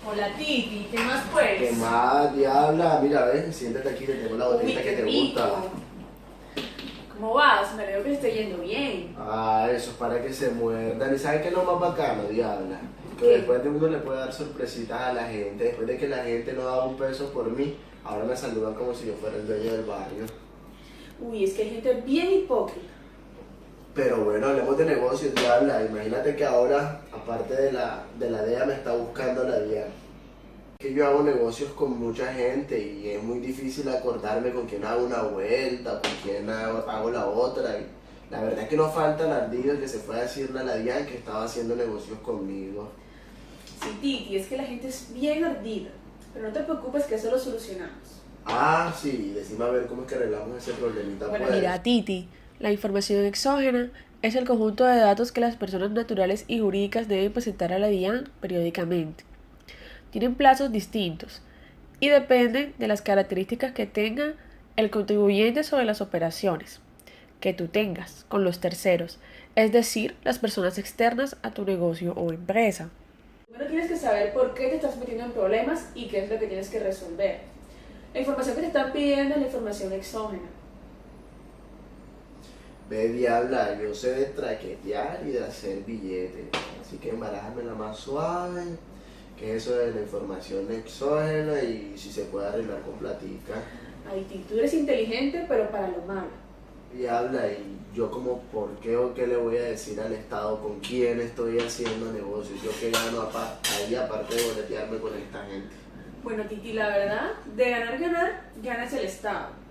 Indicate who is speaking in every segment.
Speaker 1: Hola Titi, ¿qué más
Speaker 2: ¿Qué
Speaker 1: pues?
Speaker 2: más, diabla? Mira, ven, siéntate aquí, te tengo la
Speaker 1: Uy,
Speaker 2: botellita que
Speaker 1: qué
Speaker 2: te gusta.
Speaker 1: rico. ¿Cómo vas? Me alegro que te esté yendo bien.
Speaker 2: Ah, eso es para que se muerdan. ¿Y sabes qué es lo más bacano, diabla? Que
Speaker 1: ¿Qué?
Speaker 2: después de uno le puede dar sorpresitas a la gente. Después de que la gente no daba un peso por mí, ahora me saludan como si yo fuera el dueño del barrio.
Speaker 1: Uy, es que hay gente bien hipócrita.
Speaker 2: Pero bueno, hablemos de negocios, diabla. Imagínate que ahora, aparte de la DEA, me está buscando la DIA. Que yo hago negocios con mucha gente y es muy difícil acordarme con quién hago una vuelta, con quién hago la otra. Y la verdad es que no falta el ardido que se fue a decirle a la DIAN que estaba haciendo negocios conmigo.
Speaker 1: Sí, Titi, es que la gente es bien ardida. Pero no te preocupes que eso lo solucionamos.
Speaker 2: Ah, sí, decime a ver cómo es que arreglamos ese problemita,
Speaker 1: Bueno,
Speaker 2: pues.
Speaker 1: mira, Titi, la información exógena es el conjunto de datos que las personas naturales y jurídicas deben presentar a la DIAN periódicamente. Tienen plazos distintos y dependen de las características que tenga el contribuyente sobre las operaciones que tú tengas con los terceros, es decir, las personas externas a tu negocio o empresa. Primero tienes que saber por qué te estás metiendo en problemas y qué es lo que tienes que resolver. La información que te están pidiendo es la información exógena.
Speaker 2: Ve, diabla, yo sé de traquetear y de hacer billetes. Así que embarájamela más suave, que eso de la información exógena y si se puede arreglar con platica.
Speaker 1: Ay, tú eres inteligente, pero para lo malo.
Speaker 2: Y habla y yo como por qué o qué le voy a decir al Estado con quién estoy haciendo negocios, yo qué gano ahí aparte de boletearme con esta gente.
Speaker 1: Bueno, Titi, la verdad, de ganar, ganas el Estado.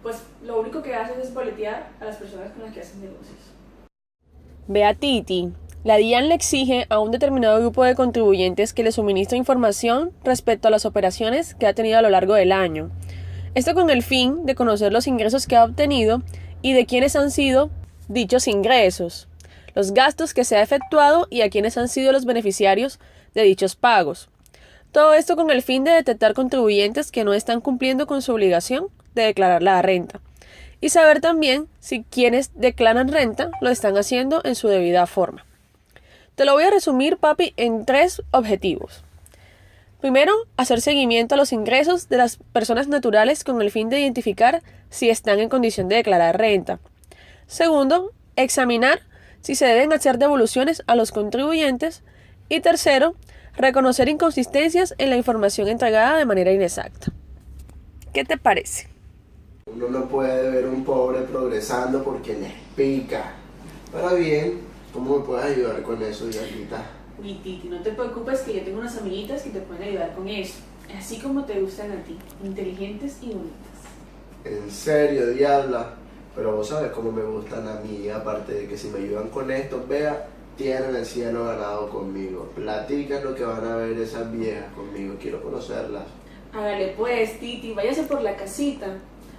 Speaker 1: Pues lo único que haces es boletear a las personas con las que haces negocios. Ve a Titi. La DIAN le exige a un determinado grupo de contribuyentes que le suministre información respecto a las operaciones que ha tenido a lo largo del año. Esto con el fin de conocer los ingresos que ha obtenido y de quiénes han sido dichos ingresos, los gastos que se ha efectuado y a quiénes han sido los beneficiarios de dichos pagos. Todo esto con el fin de detectar contribuyentes que no están cumpliendo con su obligación de declarar la renta y saber también si quienes declaran renta lo están haciendo en su debida forma. Te lo voy a resumir, papi, en 3 objetivos. Primero, hacer seguimiento a los ingresos de las personas naturales con el fin de identificar si están en condición de declarar renta. Segundo, examinar si se deben hacer devoluciones a los contribuyentes. Y tercero, reconocer inconsistencias en la información entregada de manera inexacta. ¿Qué te parece?
Speaker 2: Uno no puede ver un pobre progresando porque les pica. Pero bien, ¿cómo me puedes ayudar con eso, diablita?
Speaker 1: Uy, Titi, no te preocupes que yo tengo unas amiguitas que te pueden ayudar con eso. Así como te gustan a ti, inteligentes y bonitas.
Speaker 2: En serio, diabla. Pero vos sabes cómo me gustan a mí, aparte de que si me ayudan con esto, vea, tienen el cielo ganado conmigo. Platican lo que van a ver esas viejas conmigo, quiero conocerlas.
Speaker 1: Hágale pues, Titi, váyase por la casita.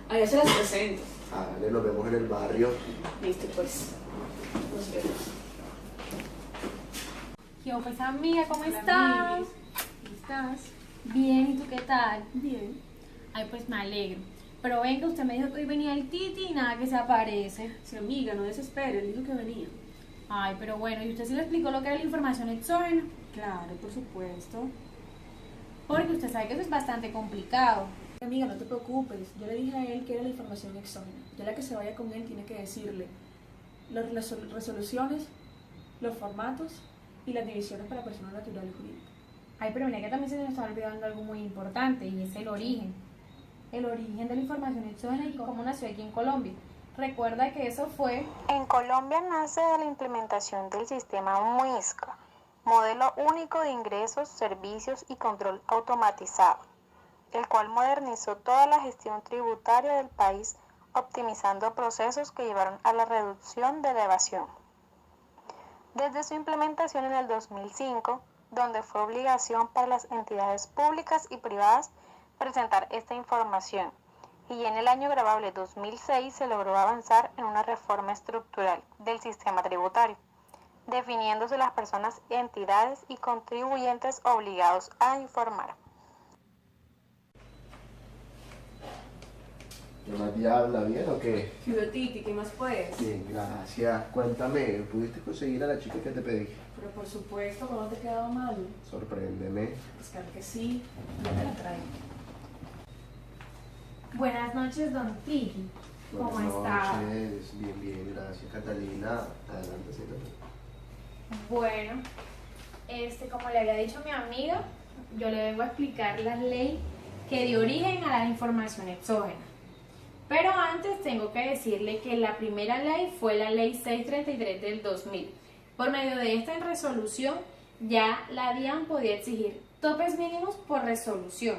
Speaker 1: Allá se las presento.
Speaker 2: Hágale, nos vemos en el barrio.
Speaker 1: Listo, pues. Nos vemos.
Speaker 3: Yo, pues amiga, ¿cómo
Speaker 1: Hola,
Speaker 3: estás?
Speaker 1: amiguis. ¿Cómo estás?
Speaker 3: Bien, ¿y tú qué tal?
Speaker 1: Bien.
Speaker 3: Ay, pues me alegro. Pero venga, usted me dijo que hoy venía el Titi y nada que se aparece.
Speaker 1: Sí, amiga, no desesperes, dijo que venía.
Speaker 3: Ay, pero bueno, ¿y usted sí le explicó lo que era la información exógena?
Speaker 1: Claro, por supuesto.
Speaker 3: Porque usted sabe que eso es bastante complicado.
Speaker 1: Amiga, no te preocupes. Yo le dije a él que era la información exógena. Ya la que se vaya con él tiene que decirle las resoluciones, los formatos y las divisiones para personas naturales y jurídicas.
Speaker 3: Ay, pero mira que también se nos está olvidando algo muy importante y es el origen. El origen de la información exógena y cómo nació aquí en Colombia. Recuerda que eso fue...
Speaker 4: En Colombia nace de la implementación del sistema MUISCA, Modelo Único de Ingresos, Servicios y Control Automatizado, el cual modernizó toda la gestión tributaria del país, optimizando procesos que llevaron a la reducción de la evasión. Desde su implementación en el 2005, donde fue obligación para las entidades públicas y privadas presentar esta información, y en el año grabable 2006 se logró avanzar en una reforma estructural del sistema tributario, definiéndose las personas, entidades y contribuyentes obligados a informar.
Speaker 2: ¿Qué más diabla? ¿Bien o qué?
Speaker 1: Fido Titi, ¿qué más puedes?
Speaker 2: Bien, gracias. Cuéntame, ¿pudiste conseguir a la chica que te pedí?
Speaker 1: Pero por supuesto, ¿cómo te ha quedado mal?
Speaker 2: Sorpréndeme.
Speaker 1: Pues claro que sí, ya te la traigo.
Speaker 3: Buenas noches, don Titi. ¿Cómo
Speaker 2: Buenas
Speaker 3: está?
Speaker 2: noches. Bien, bien, gracias. Catalina, adelante, siéntate.
Speaker 3: Bueno, como le había dicho a mi amiga, yo le vengo a explicar la ley que dio origen a la información exógena. Pero antes tengo que decirle que la primera ley fue la ley 633 del 2000. Por medio de esta resolución, ya la DIAN podía exigir topes mínimos por resolución.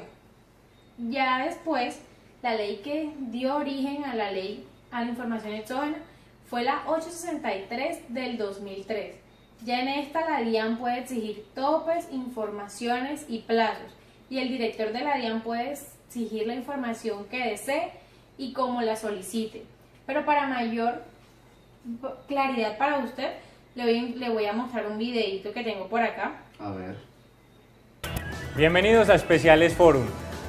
Speaker 3: Ya después, la ley que dio origen a la ley a la información exógena fue la 863 del 2003. Ya en esta la DIAN puede exigir topes, informaciones y plazos, y el director de la DIAN puede exigir la información que desee y como la solicite. Pero para mayor claridad para usted, le voy a mostrar un videito que tengo por acá.
Speaker 2: A ver.
Speaker 5: Bienvenidos a Especiales Forum.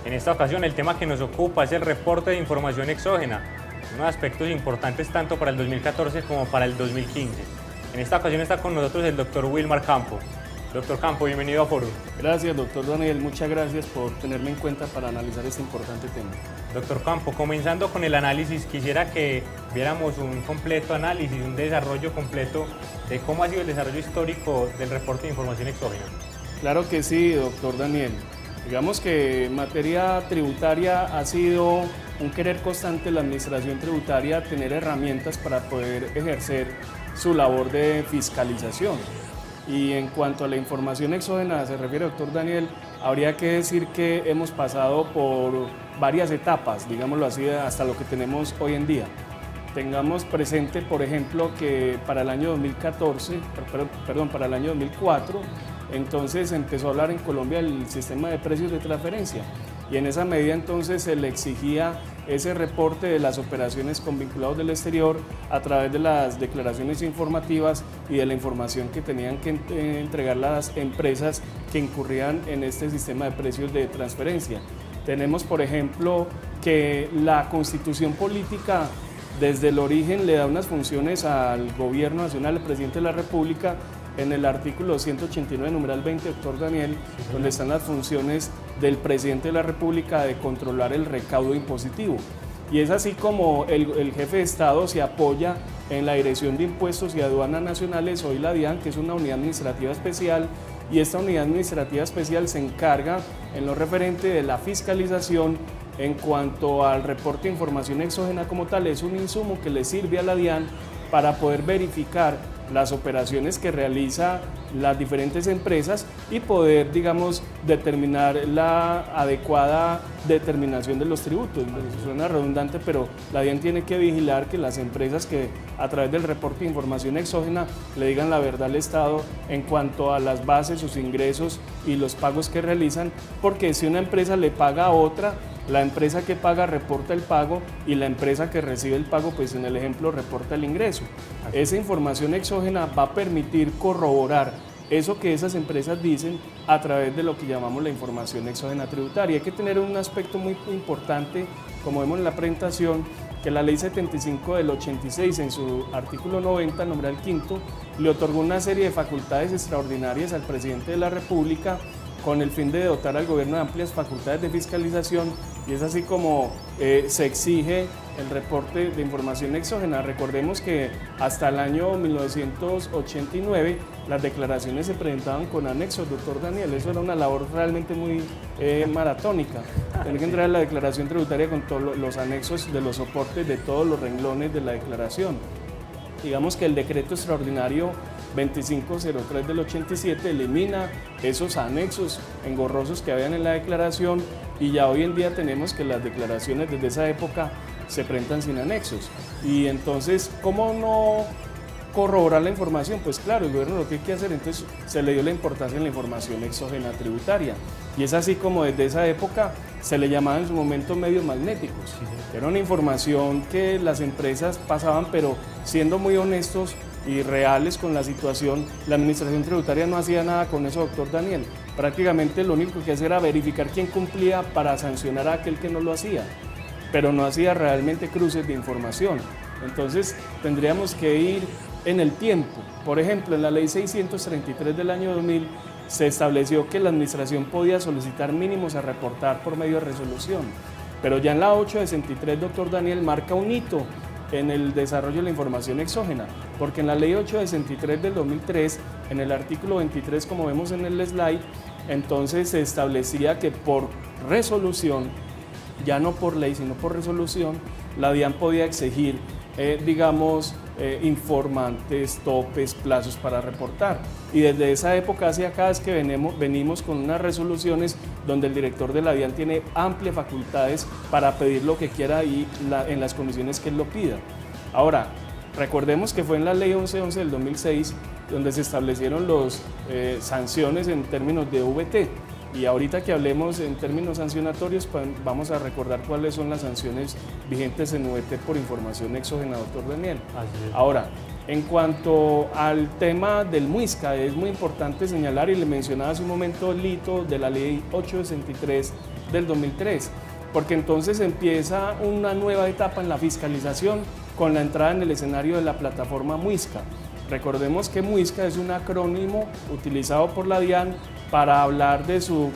Speaker 5: En esta ocasión el tema que nos ocupa es el reporte de información exógena, unos aspectos importantes tanto para el 2014 como para el 2015. En esta ocasión está con nosotros el doctor Wilmar Campo. Doctor Campo, bienvenido a Forum.
Speaker 6: Gracias, doctor Daniel. Muchas gracias por tenerme en cuenta para analizar este importante tema.
Speaker 5: Doctor Campo, comenzando con el análisis, quisiera que viéramos un completo análisis, un desarrollo completo de cómo ha sido el desarrollo histórico del reporte de información exógena.
Speaker 6: Claro que sí, doctor Daniel. Digamos que en materia tributaria ha sido un querer constante de la administración tributaria tener herramientas para poder ejercer su labor de fiscalización. Y en cuanto a la información exógena se refiere, doctor Daniel, habría que decir que hemos pasado por varias etapas, digámoslo así, hasta lo que tenemos hoy en día. Tengamos presente, por ejemplo, que para el año 2004, entonces empezó a hablar en Colombia el sistema de precios de transferencia, y en esa medida entonces se le exigía ese reporte de las operaciones con vinculados del exterior a través de las declaraciones informativas y de la información que tenían que entregar las empresas que incurrían en este sistema de precios de transferencia. Tenemos, por ejemplo, que la Constitución política desde el origen le da unas funciones al Gobierno Nacional, al Presidente de la República, en el artículo 189, numeral 20, doctor Daniel, donde están las funciones del Presidente de la República de controlar el recaudo impositivo. Y es así como el jefe de Estado se apoya en la Dirección de Impuestos y Aduanas Nacionales, hoy la DIAN, que es una unidad administrativa especial, y esta unidad administrativa especial se encarga en lo referente de la fiscalización en cuanto al reporte de información exógena como tal. Es un insumo que le sirve a la DIAN para poder verificar las operaciones que realiza las diferentes empresas y poder, digamos, determinar la adecuada determinación de los tributos. Suena redundante, pero la DIAN tiene que vigilar que las empresas que a través del reporte de información exógena le digan la verdad al Estado en cuanto a las bases, sus ingresos y los pagos que realizan, porque si una empresa le paga a otra, la empresa que paga reporta el pago y la empresa que recibe el pago, pues en el ejemplo, reporta el ingreso. Esa información exógena va a permitir corroborar eso que esas empresas dicen a través de lo que llamamos la información exógena tributaria. Hay que tener un aspecto muy importante, como vemos en la presentación, que la Ley 75 del 86, en su artículo 90, numeral quinto, le otorgó una serie de facultades extraordinarias al Presidente de la República con el fin de dotar al gobierno de amplias facultades de fiscalización, y es así como se exige el reporte de información exógena. Recordemos que hasta el año 1989 las declaraciones se presentaban con anexos, doctor Daniel. Eso era una labor realmente muy maratónica, tener que entrar en la declaración tributaria con todos los anexos de los soportes de todos los renglones de la declaración. Digamos que el decreto extraordinario 2503 del 87 elimina esos anexos engorrosos que habían en la declaración, y ya hoy en día tenemos que las declaraciones desde esa época se presentan sin anexos. Y entonces, ¿cómo no corroborar la información? Pues claro, el gobierno lo que hay que hacer, entonces se le dio la importancia en la información exógena tributaria, y es así como desde esa época se le llamaba en su momento medios magnéticos. Era una información que las empresas pasaban, pero siendo muy honestos y reales con la situación, la administración tributaria no hacía nada con eso, doctor Daniel. Prácticamente lo único que hacía era verificar quién cumplía para sancionar a aquel que no lo hacía. pero no hacía realmente cruces de información. Entonces tendríamos que ir en el tiempo. Por ejemplo, en la ley 633 del año 2000 se estableció que la administración podía solicitar mínimos a reportar por medio de resolución, pero ya en la 863, doctor Daniel, marca un hito en el desarrollo de la información exógena, porque en la ley 863 del 2003, en el artículo 23, como vemos en el slide, entonces se establecía que por resolución, ya no por ley, sino por resolución, la DIAN podía exigir, informantes, topes, plazos para reportar. Y desde esa época hacia acá es que venimos con unas resoluciones donde el director de la DIAN tiene amplias facultades para pedir lo que quiera y en las condiciones que él lo pida. Ahora, recordemos que fue en la ley 1111 del 2006 donde se establecieron las sanciones en términos de VT. Y ahorita que hablemos en términos sancionatorios, pues vamos a recordar cuáles son las sanciones vigentes en VT por información exógena, doctor Daniel.
Speaker 5: Así es.
Speaker 6: Ahora, en cuanto al tema del MUISCA, es muy importante señalar, y le mencionaba hace un momento el hito de la ley 863 del 2003, porque entonces empieza una nueva etapa en la fiscalización con la entrada en el escenario de la plataforma MUISCA. Recordemos que MUISCA es un acrónimo utilizado por la DIAN para hablar de su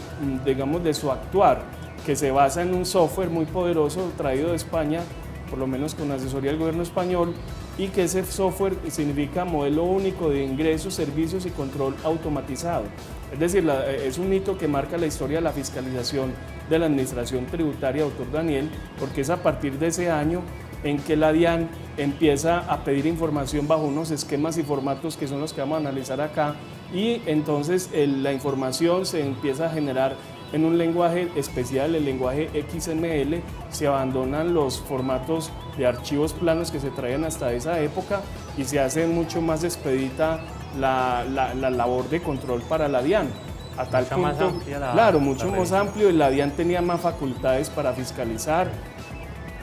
Speaker 6: actuar, que se basa en un software muy poderoso traído de España, por lo menos con asesoría del gobierno español, y que ese software significa modelo único de ingresos, servicios y control automatizado. Es decir, es un hito que marca la historia de la fiscalización de la administración tributaria, doctor Daniel, porque es a partir de ese año en que la DIAN empieza a pedir información bajo unos esquemas y formatos que son los que vamos a analizar acá, y entonces la información se empieza a generar en un lenguaje especial, el lenguaje XML. Se abandonan los formatos de archivos planos que se traían hasta esa época y se hace mucho más expedita la labor de control para la DIAN. A tal
Speaker 5: Mucho más
Speaker 6: punto,
Speaker 5: amplia
Speaker 6: claro, mucho
Speaker 5: la
Speaker 6: más
Speaker 5: revisión.
Speaker 6: amplio, y la DIAN tenía más facultades para fiscalizar,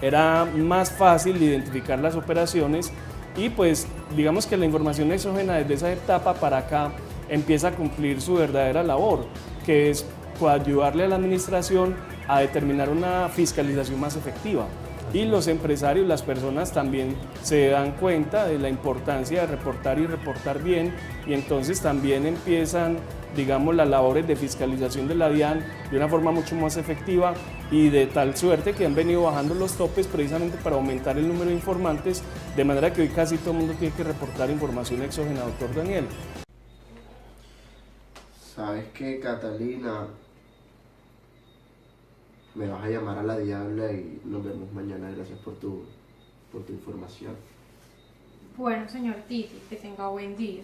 Speaker 6: era más fácil identificar las operaciones, y pues digamos que la información exógena desde esa etapa para acá empieza a cumplir su verdadera labor, que es ayudarle a la administración a determinar una fiscalización más efectiva. Y los empresarios, las personas también se dan cuenta de la importancia de reportar y reportar bien, y entonces también empiezan, digamos, las labores de fiscalización de la DIAN de una forma mucho más efectiva, y de tal suerte que han venido bajando los topes precisamente para aumentar el número de informantes, de manera que hoy casi todo el mundo tiene que reportar información exógena, doctor Daniel.
Speaker 2: ¿Sabes qué, Catalina? Me vas a llamar a la diabla y nos vemos mañana. Gracias por tu información.
Speaker 3: Bueno, señor Titi, que tenga buen día.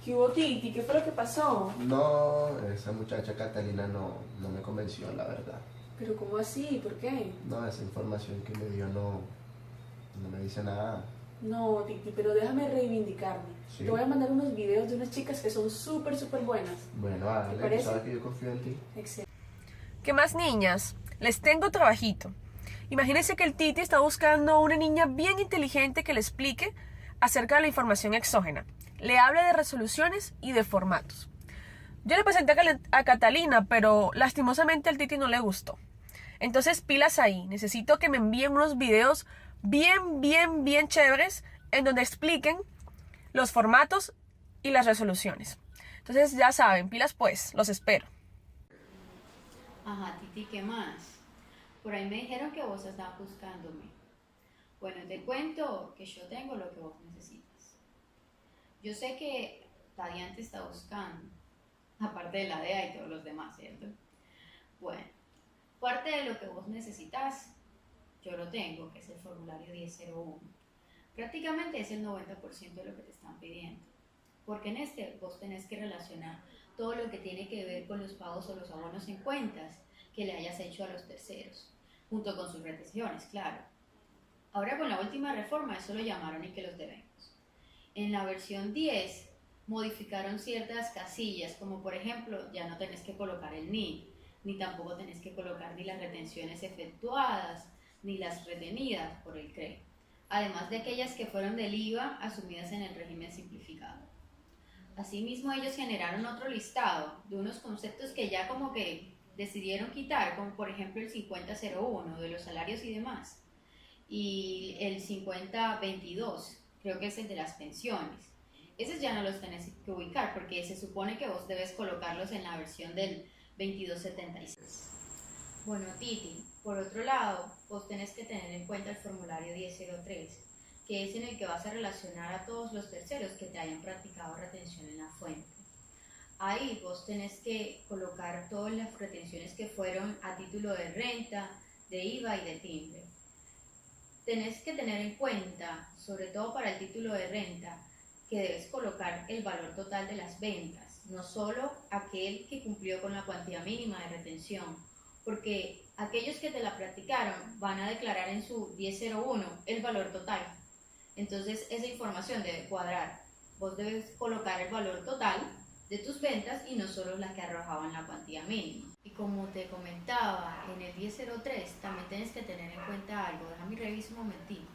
Speaker 1: ¿Qué hubo, Titi? ¿Qué fue lo que pasó?
Speaker 2: No, esa muchacha Catalina no me convenció, la verdad.
Speaker 1: ¿Pero cómo así? ¿Por qué?
Speaker 2: No, esa información que me dio no me dice nada.
Speaker 1: No, Titi, pero déjame reivindicarme.
Speaker 2: Sí.
Speaker 1: Te voy a mandar unos videos de unas chicas que son súper buenas.
Speaker 2: Bueno,
Speaker 1: ¿Te
Speaker 2: hágale, tú
Speaker 1: parece?
Speaker 2: sabes que yo confío en ti.
Speaker 1: Excelente. ¿Qué más, niñas? Les tengo trabajito. Imagínense que el Titi está buscando una niña bien inteligente que le explique acerca de la información exógena. Le hable de resoluciones y de formatos. Yo le presenté a Catalina, pero lastimosamente al Titi no le gustó. Entonces, pilas ahí. Necesito que me envíen unos videos bien chéveres en donde expliquen los formatos y las resoluciones. Entonces, ya saben, pilas pues, los espero.
Speaker 7: Ajá, Titi, ¿qué más? Por ahí me dijeron que vos estabas buscándome. Bueno, te cuento que yo tengo lo que vos necesitas. Yo sé que Tadian te está buscando, aparte de la DEA y todos los demás, ¿cierto? Bueno, parte de lo que vos necesitas, yo lo tengo, que es el formulario 1001. Prácticamente es el 90% de lo que te están pidiendo, porque en este vos tenés que relacionar todo lo que tiene que ver con los pagos o los abonos en cuentas que le hayas hecho a los terceros, junto con sus retenciones, claro. Ahora con la última reforma eso lo llamaron y que los debemos. En la versión 10 modificaron ciertas casillas, como por ejemplo ya no tenés que colocar el NID, ni tampoco tenés que colocar ni las retenciones efectuadas, ni las retenidas por el CRE, además de aquellas que fueron del IVA asumidas en el régimen simplificado. Asimismo, ellos generaron otro listado de unos conceptos que ya como que decidieron quitar, como por ejemplo el 5001 de los salarios y demás, y el 5022, creo que es el de las pensiones. Esos ya no los tenés que ubicar porque se supone que vos debes colocarlos en la versión del 2276. Bueno, Titi, por otro lado, vos tenés que tener en cuenta el formulario 1003, que es en el que vas a relacionar a todos los terceros que te hayan practicado retención en la fuente. Ahí vos tenés que colocar todas las retenciones que fueron a título de renta, de IVA y de timbre. Tenés que tener en cuenta, sobre todo para el título de renta, que debes colocar el valor total de las ventas, no solo aquel que cumplió con la cuantía mínima de retención, porque aquellos que te la practicaron van a declarar en su 1001 el valor total. Entonces esa información debe cuadrar. Vos debes colocar el valor total de tus ventas y no solo las que arrojaban la cuantía mínima. Y como te comentaba, en el 1003 también tienes que tener en cuenta algo. Déjame revisar un momentito.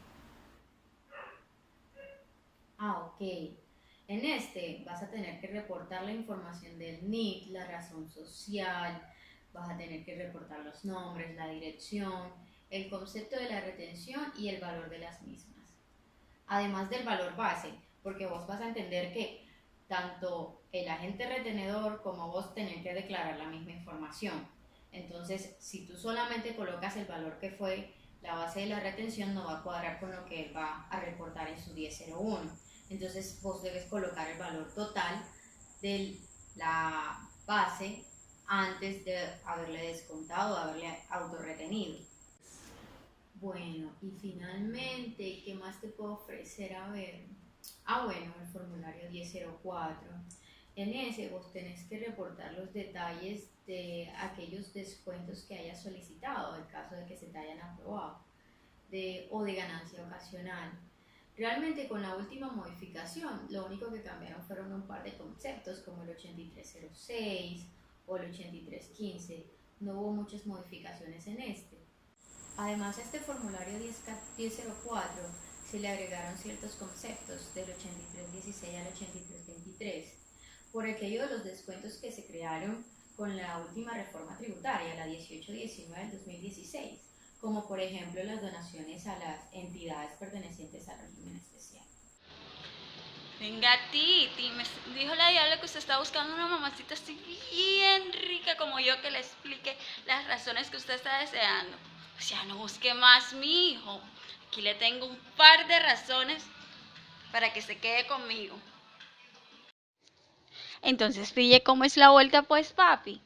Speaker 7: Ok. En este vas a tener que reportar la información del NIT, la razón social, vas a tener que reportar los nombres, la dirección, el concepto de la retención y el valor de las mismas. Además del valor base, porque vos vas a entender que tanto el agente retenedor como vos tenés que declarar la misma información. Entonces, si tú solamente colocas el valor que fue la base de la retención, no va a cuadrar con lo que él va a reportar en su 1001. Entonces, vos debes colocar el valor total de la base antes de haberle descontado, haberle autorretenido. Bueno, y finalmente, ¿qué más te puedo ofrecer? A ver, bueno, el formulario 1004. En ese vos tenés que reportar los detalles de aquellos descuentos que hayas solicitado, en caso de que se te hayan aprobado, o de ganancia ocasional. Realmente con la última modificación, lo único que cambiaron fueron un par de conceptos como el 8306 o el 8315. No hubo muchas modificaciones en este. Además, a este formulario 1004 se le agregaron ciertos conceptos del 8316 al 8323 por aquello de los descuentos que se crearon con la última reforma tributaria, la 1819 del 2016, como por ejemplo las donaciones a las entidades pertenecientes al régimen especial.
Speaker 8: Venga, Titi, me dijo la diabla que usted está buscando una mamacita así bien rica como yo, que le explique las razones que usted está deseando. O sea, no busque más, mi hijo. Aquí le tengo un par de razones para que se quede conmigo. Entonces, pille cómo es la vuelta, pues, papi.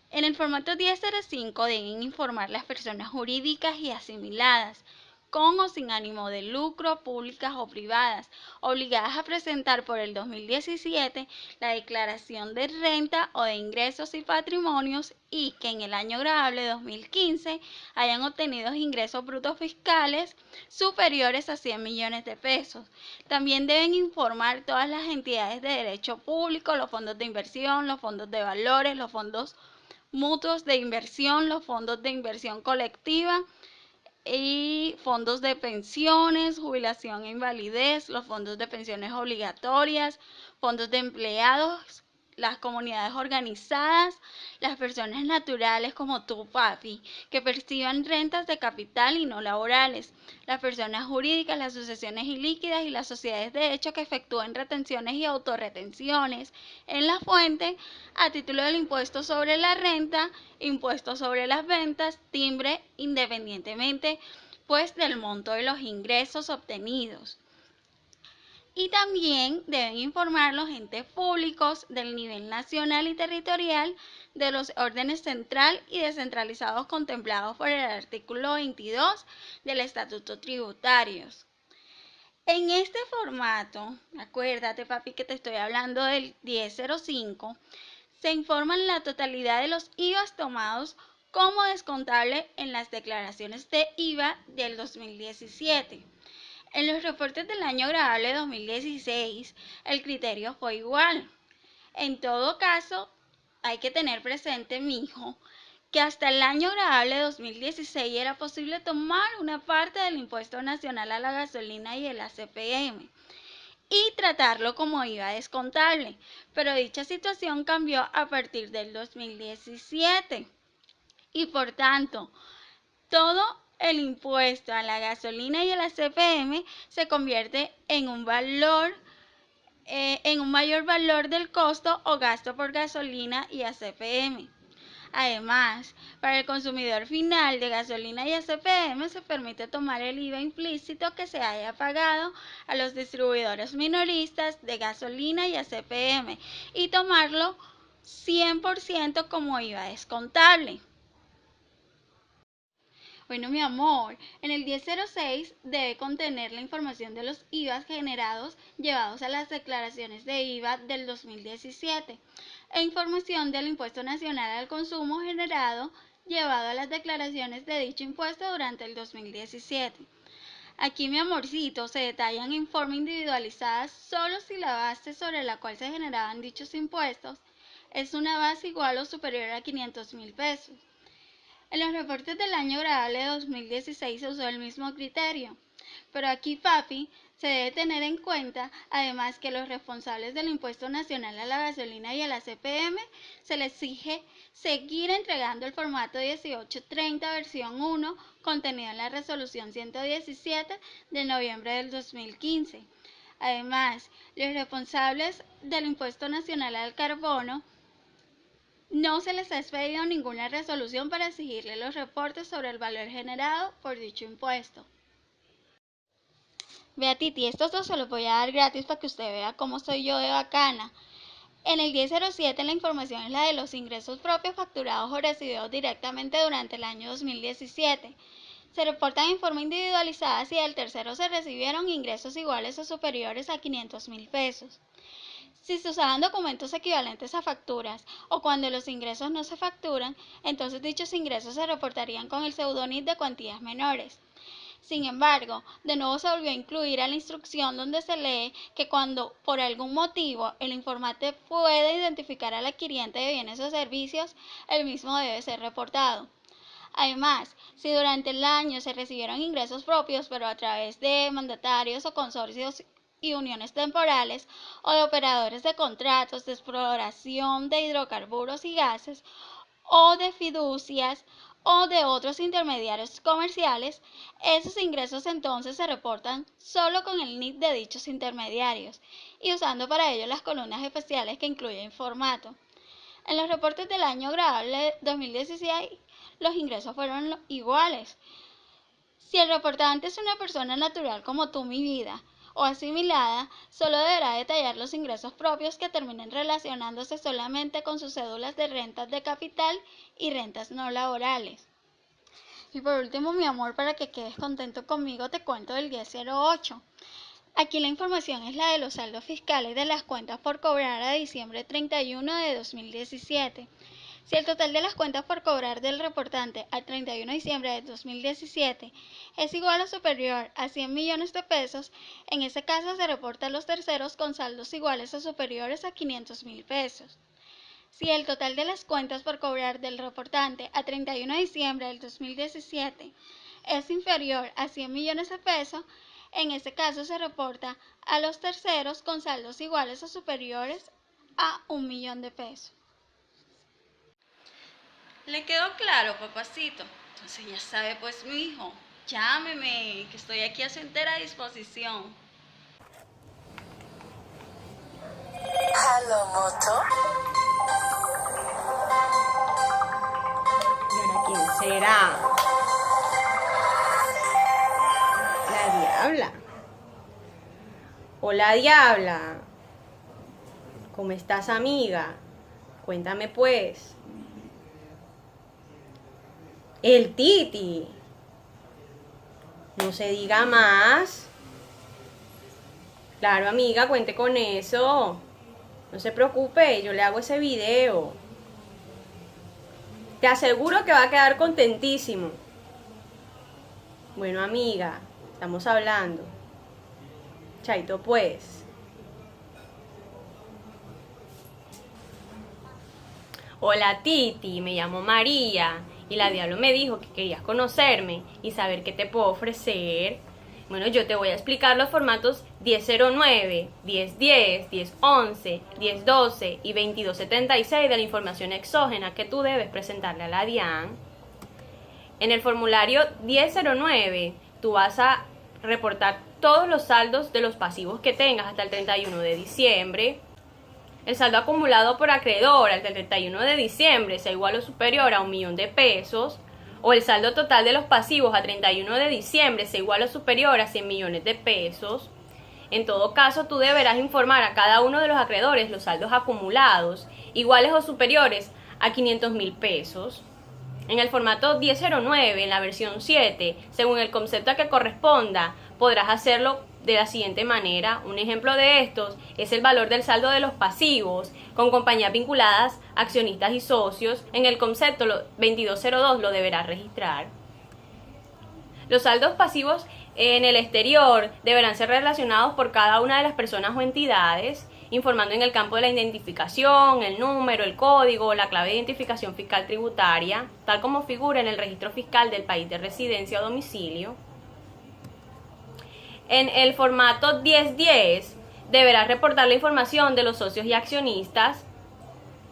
Speaker 8: En el formato 1005 deben informar las personas jurídicas y asimiladas, con o sin ánimo de lucro, públicas o privadas, obligadas a presentar por el 2017 la declaración de renta o de ingresos y patrimonios y que en el año grabable 2015 hayan obtenido ingresos brutos fiscales superiores a 100 millones de pesos. También deben informar todas las entidades de derecho público, los fondos de inversión, los fondos de valores, los fondos mutuos de inversión, los fondos de inversión colectiva y fondos de pensiones, jubilación e invalidez, los fondos de pensiones obligatorias, fondos de empleados, las comunidades organizadas, las personas naturales como tú, papi, que perciban rentas de capital y no laborales, las personas jurídicas, las sucesiones ilíquidas y las sociedades de hecho que efectúen retenciones y autorretenciones en la fuente a título del impuesto sobre la renta, impuesto sobre las ventas, timbre, independientemente pues del monto de los ingresos obtenidos. Y también deben informar los entes públicos del nivel nacional y territorial de los órdenes central y descentralizados contemplados por el artículo 22 del Estatuto Tributarios. En este formato, acuérdate, papi, que te estoy hablando del 1005, se informan la totalidad de los IVAs tomados como descontable en las declaraciones de IVA del 2017. En los reportes del año grabable 2016, el criterio fue igual. En todo caso, hay que tener presente, mijo, que hasta el año grabable 2016 era posible tomar una parte del impuesto nacional a la gasolina y el ACPM y tratarlo como IVA descontable, pero dicha situación cambió a partir del 2017. y por tanto, todo el impuesto a la gasolina y a la CPM se convierte en un mayor valor del costo o gasto por gasolina y ACPM. Además, para el consumidor final de gasolina y ACPM se permite tomar el IVA implícito que se haya pagado a los distribuidores minoristas de gasolina y ACPM y tomarlo 100% como IVA descontable. Bueno, mi amor, en el 1006 debe contener la información de los IVAs generados llevados a las declaraciones de IVA del 2017 e información del Impuesto Nacional al Consumo generado llevado a las declaraciones de dicho impuesto durante el 2017. Aquí, mi amorcito, se detallan en forma individualizada solo si la base sobre la cual se generaban dichos impuestos es una base igual o superior a 500.000 pesos. En los reportes del año grabable de 2016 se usó el mismo criterio, pero aquí, papi, se debe tener en cuenta además que los responsables del impuesto nacional a la gasolina y a la CPM se les exige seguir entregando el formato 1830 versión 1 contenido en la resolución 117 de noviembre del 2015. Además, los responsables del impuesto nacional al carbono no se les ha expedido ninguna resolución para exigirle los reportes sobre el valor generado por dicho impuesto. Vea, Titi, estos dos se los voy a dar gratis para que usted vea cómo soy yo de bacana. En el 1007 la información es la de los ingresos propios facturados o recibidos directamente durante el año 2017. Se reportan en forma individualizada si del tercero se recibieron ingresos iguales o superiores a 500.000 pesos. Si se usaban documentos equivalentes a facturas o cuando los ingresos no se facturan, entonces dichos ingresos se reportarían con el pseudónimo de cuantías menores. Sin embargo, de nuevo se volvió a incluir a la instrucción donde se lee que cuando por algún motivo el informante puede identificar al adquiriente de bienes o servicios, el mismo debe ser reportado. Además, si durante el año se recibieron ingresos propios, pero a través de mandatarios o consorcios y uniones temporales o de operadores de contratos de exploración de hidrocarburos y gases o de fiducias o de otros intermediarios comerciales, esos ingresos entonces se reportan solo con el NIP de dichos intermediarios y usando para ello las columnas especiales que incluyen formato. En los reportes del año grabable 2016, los ingresos fueron iguales. Si el reportante es una persona natural como tú, mi vida, o asimilada, solo deberá detallar los ingresos propios que terminen relacionándose solamente con sus cédulas de rentas de capital y rentas no laborales. Y por último, mi amor, para que quedes contento conmigo, te cuento del 1008. Aquí la información es la de los saldos fiscales de las cuentas por cobrar a diciembre 31 de 2017. Si el total de las cuentas por cobrar del reportante al 31 de diciembre de 2017 es igual o superior a 100 millones de pesos, en ese caso se reporta a los terceros con saldos iguales o superiores a 500.000 pesos. Si el total de las cuentas por cobrar del reportante a 31 de diciembre del 2017 es inferior a 100 millones de pesos, en ese caso se reporta a los terceros con saldos iguales o superiores a 1 millón de pesos. ¿Le quedó claro, papacito? Entonces ya sabe, pues, mi hijo, llámeme, que estoy aquí a su entera disposición.
Speaker 9: ¿Aló, moto?
Speaker 10: ¿Y ahora quién será? La Diabla. Hola, Diabla. ¿Cómo estás, amiga? Cuéntame, pues. El Titi. No se diga más. Claro, amiga, cuente con eso. No se preocupe, yo le hago ese video. Te aseguro que va a quedar contentísimo. Bueno, amiga, estamos hablando. Chaito, pues. Hola, Titi, me llamo María. Y la Diablo me dijo que querías conocerme y saber qué te puedo ofrecer. Bueno, yo te voy a explicar los formatos 1009, 1010, 1011, 1012 y 2276 de la información exógena que tú debes presentarle a la DIAN. En el formulario 1009, tú vas a reportar todos los saldos de los pasivos que tengas hasta el 31 de diciembre. El saldo acumulado por acreedor hasta el 31 de diciembre sea igual o superior a 1.000.000 de pesos, o el saldo total de los pasivos a 31 de diciembre sea igual o superior a 100 millones de pesos. En todo caso, tú deberás informar a cada uno de los acreedores los saldos acumulados, iguales o superiores a 500.000 pesos. En el formato 1009, en la versión 7, según el concepto a que corresponda, podrás hacerlo de la siguiente manera. Un ejemplo de estos es el valor del saldo de los pasivos con compañías vinculadas, accionistas y socios. En el concepto 2202 lo deberás registrar. Los saldos pasivos en el exterior deberán ser relacionados por cada una de las personas o entidades, informando en el campo de la identificación, el número, el código, la clave de identificación fiscal tributaria, tal como figura en el registro fiscal del país de residencia o domicilio. En el formato 1010 deberás reportar la información de los socios y accionistas,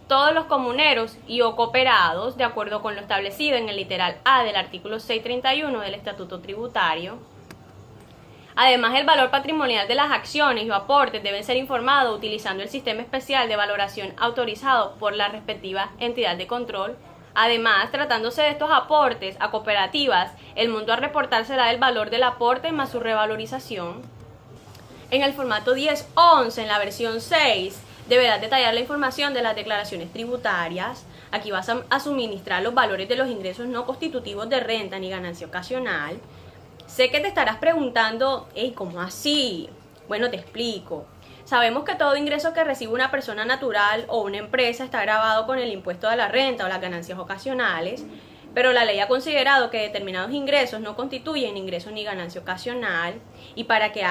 Speaker 10: todos los comuneros y o cooperados, de acuerdo con lo establecido en el literal A del artículo 631 del Estatuto Tributario. Además, el valor patrimonial de las acciones o aportes deben ser informados utilizando el sistema especial de valoración autorizado por la respectiva entidad de control. Además, tratándose de estos aportes a cooperativas, el monto a reportar será el valor del aporte más su revalorización. En el formato 1011, en la versión 6, deberás detallar la información de las declaraciones tributarias. Aquí vas a suministrar los valores de los ingresos no constitutivos de renta ni ganancia ocasional. Sé que te estarás preguntando, ¿cómo así? Bueno, te explico. Sabemos que todo ingreso que recibe una persona natural o una empresa está grabado con el impuesto de la renta o las ganancias ocasionales, pero la ley ha considerado que determinados ingresos no constituyen ingreso ni ganancia ocasional, y para que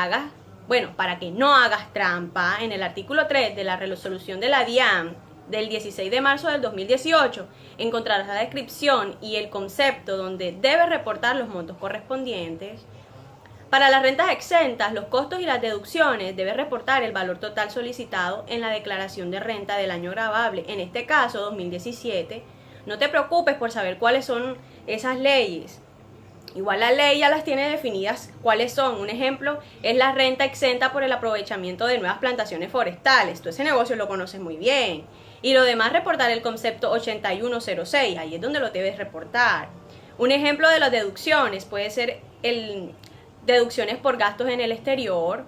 Speaker 10: no hagas trampa, en el artículo 3 de la resolución de la DIAN del 16 de marzo del 2018 encontrarás la descripción y el concepto donde debes reportar los montos correspondientes. Para las rentas exentas, los costos y las deducciones debes reportar el valor total solicitado en la declaración de renta del año gravable, en este caso 2017. No te preocupes por saber cuáles son esas leyes. Igual la ley ya las tiene definidas cuáles son. Un ejemplo es la renta exenta por el aprovechamiento de nuevas plantaciones forestales. Tú ese negocio lo conoces muy bien. Y lo demás, reportar el concepto 8106, ahí es donde lo debes reportar. Un ejemplo de las deducciones puede ser deducciones por gastos en el exterior,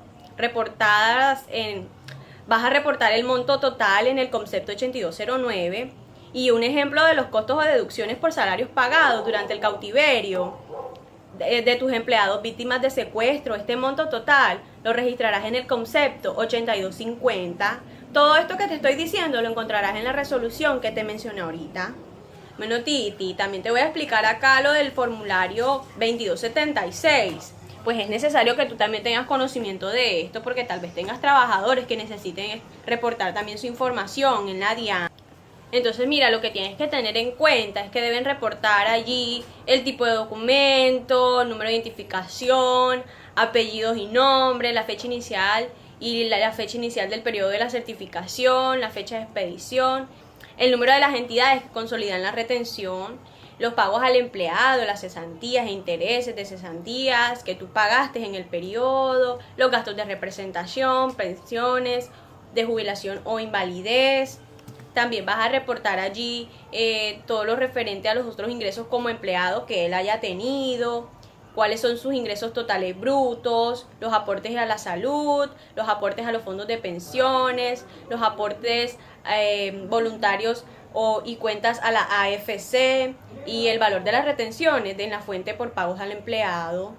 Speaker 10: vas a reportar el monto total en el concepto 8209. Y un ejemplo de los costos o deducciones por salarios pagados durante el cautiverio de tus empleados víctimas de secuestro. Este monto total lo registrarás en el concepto 8250. Todo esto que te estoy diciendo lo encontrarás en la resolución que te mencioné ahorita. Bueno, Titi, también te voy a explicar acá lo del formulario 2276. Pues es necesario que tú también tengas conocimiento de esto, porque tal vez tengas trabajadores que necesiten reportar también su información en la DIAN. Entonces, mira, lo que tienes que tener en cuenta es que deben reportar allí el tipo de documento, número de identificación, apellidos y nombre, la fecha inicial y la fecha inicial del periodo de la certificación, la fecha de expedición, el número de las entidades que consolidan la retención, los pagos al empleado, las cesantías e intereses de cesantías que tú pagaste en el periodo, los gastos de representación, pensiones, de jubilación o invalidez. También vas a reportar allí todo lo referente a los otros ingresos como empleado que él haya tenido, cuáles son sus ingresos totales brutos, los aportes a la salud, los aportes a los fondos de pensiones, los aportes voluntarios y cuentas a la AFC y el valor de las retenciones de la fuente por pagos al empleado.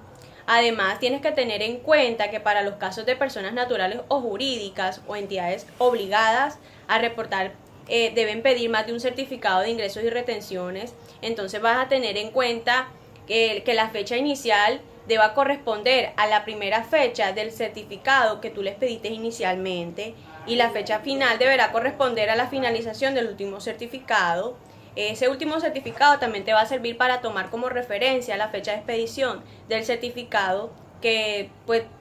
Speaker 10: Además, tienes que tener en cuenta que para los casos de personas naturales o jurídicas o entidades obligadas a reportar deben pedir más de un certificado de ingresos y retenciones. Entonces vas a tener en cuenta que la fecha inicial deba corresponder a la primera fecha del certificado que tú les pediste inicialmente, y la fecha final deberá corresponder a la finalización del último certificado. Ese último certificado también te va a servir para tomar como referencia la fecha de expedición del certificado que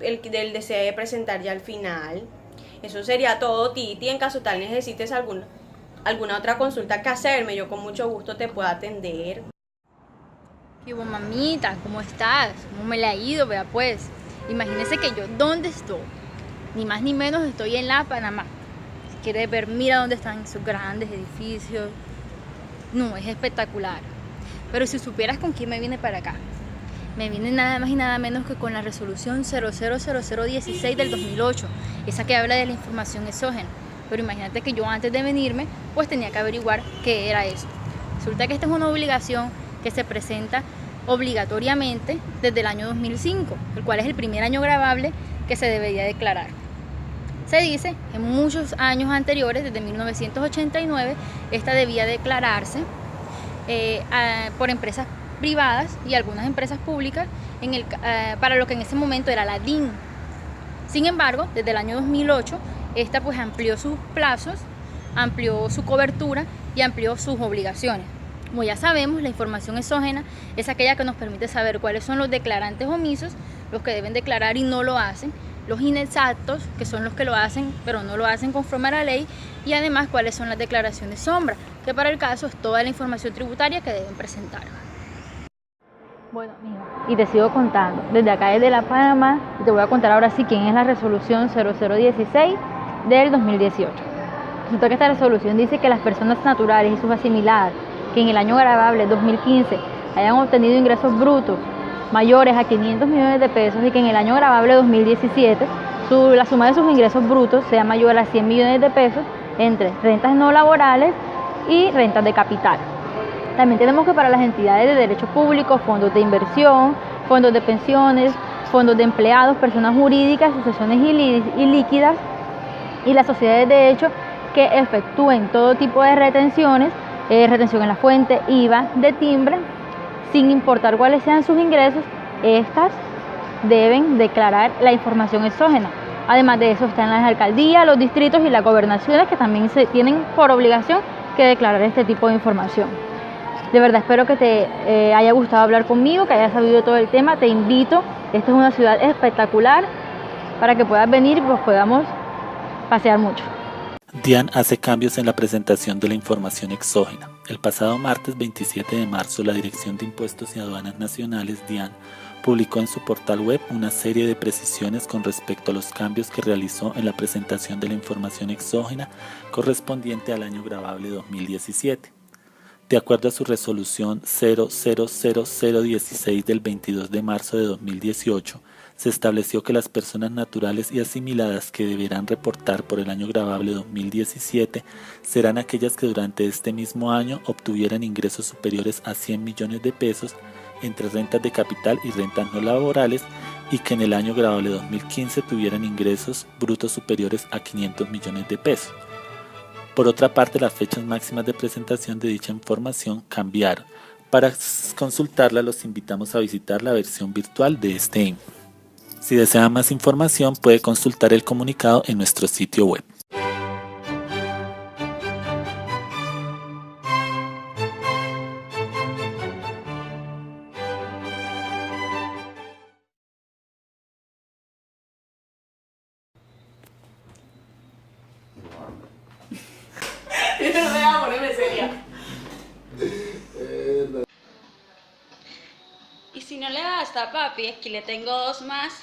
Speaker 10: el desee presentar ya al final. Eso sería todo, Titi. En caso tal necesites alguna otra consulta que hacerme, yo con mucho gusto te puedo atender.
Speaker 9: Y vos, mamita, ¿cómo estás? ¿Cómo me le ha ido? Vea pues, imagínese que yo, ¿dónde estoy? Ni más ni menos estoy en la Panamá. Si quieres ver, mira dónde están esos grandes edificios. No, es espectacular. Pero si supieras con quién me viene para acá. Me viene nada más y nada menos que con la resolución 000016 del 2008, esa que habla de la información exógena. Pero imagínate que yo antes de venirme, pues tenía que averiguar qué era eso. Resulta que esta es una obligación que se presenta obligatoriamente desde el año 2005, el cual es el primer año gravable que se debería declarar. Se dice que en muchos años anteriores, desde 1989, esta debía declararse por empresas privadas y algunas empresas públicas para lo que en ese momento era la DIN. Sin embargo, desde el año 2008, esta pues amplió sus plazos, amplió su cobertura y amplió sus obligaciones. Como ya sabemos, la información exógena es aquella que nos permite saber cuáles son los declarantes omisos, los que deben declarar y no lo hacen, los inexactos, que son los que lo hacen pero no lo hacen conforme a la ley, y además cuáles son las declaraciones sombra, que para el caso es toda la información tributaria que deben presentar. Bueno, mira, y te sigo contando, desde acá desde La Panamá, y te voy a contar ahora sí quién es la resolución 0016 del 2018. Resulta que esta resolución dice que las personas naturales y sus asimiladas que en el año gravable 2015 hayan obtenido ingresos brutos mayores a 500 millones de pesos y que en el año gravable 2017 la suma de sus ingresos brutos sea mayor a 100 millones de pesos entre rentas no laborales y rentas de capital. También tenemos que para las entidades de derecho público, fondos de inversión, fondos de pensiones, fondos de empleados, personas jurídicas, sucesiones ilíquidas y las sociedades de hecho que efectúen todo tipo de retenciones, retención en la fuente, IVA, de timbre, sin importar cuáles sean sus ingresos, estas deben declarar la información exógena. Además de eso están las alcaldías, los distritos y las gobernaciones que también se tienen por obligación que declarar este tipo de información. De verdad espero que te haya gustado hablar conmigo, que hayas sabido todo el tema. Te invito, esta es una ciudad espectacular para que puedas venir y pues podamos pasear mucho.
Speaker 11: DIAN hace cambios en la presentación de la información exógena. El pasado martes 27 de marzo, la Dirección de Impuestos y Aduanas Nacionales, DIAN, publicó en su portal web una serie de precisiones con respecto a los cambios que realizó en la presentación de la información exógena correspondiente al año gravable 2017. De acuerdo a su resolución 000016 del 22 de marzo de 2018, se estableció que las personas naturales y asimiladas que deberán reportar por el año gravable 2017 serán aquellas que durante este mismo año obtuvieran ingresos superiores a 100 millones de pesos entre rentas de capital y rentas no laborales y que en el año gravable 2015 tuvieran ingresos brutos superiores a 500 millones de pesos. Por otra parte, las fechas máximas de presentación de dicha información cambiaron. Para consultarla, los invitamos a visitar la versión virtual de este info. Si desea más información, puede consultar el comunicado en nuestro sitio web.
Speaker 1: No me voy a ponerme seria.
Speaker 8: Y si no le basta, papi, aquí le tengo dos más.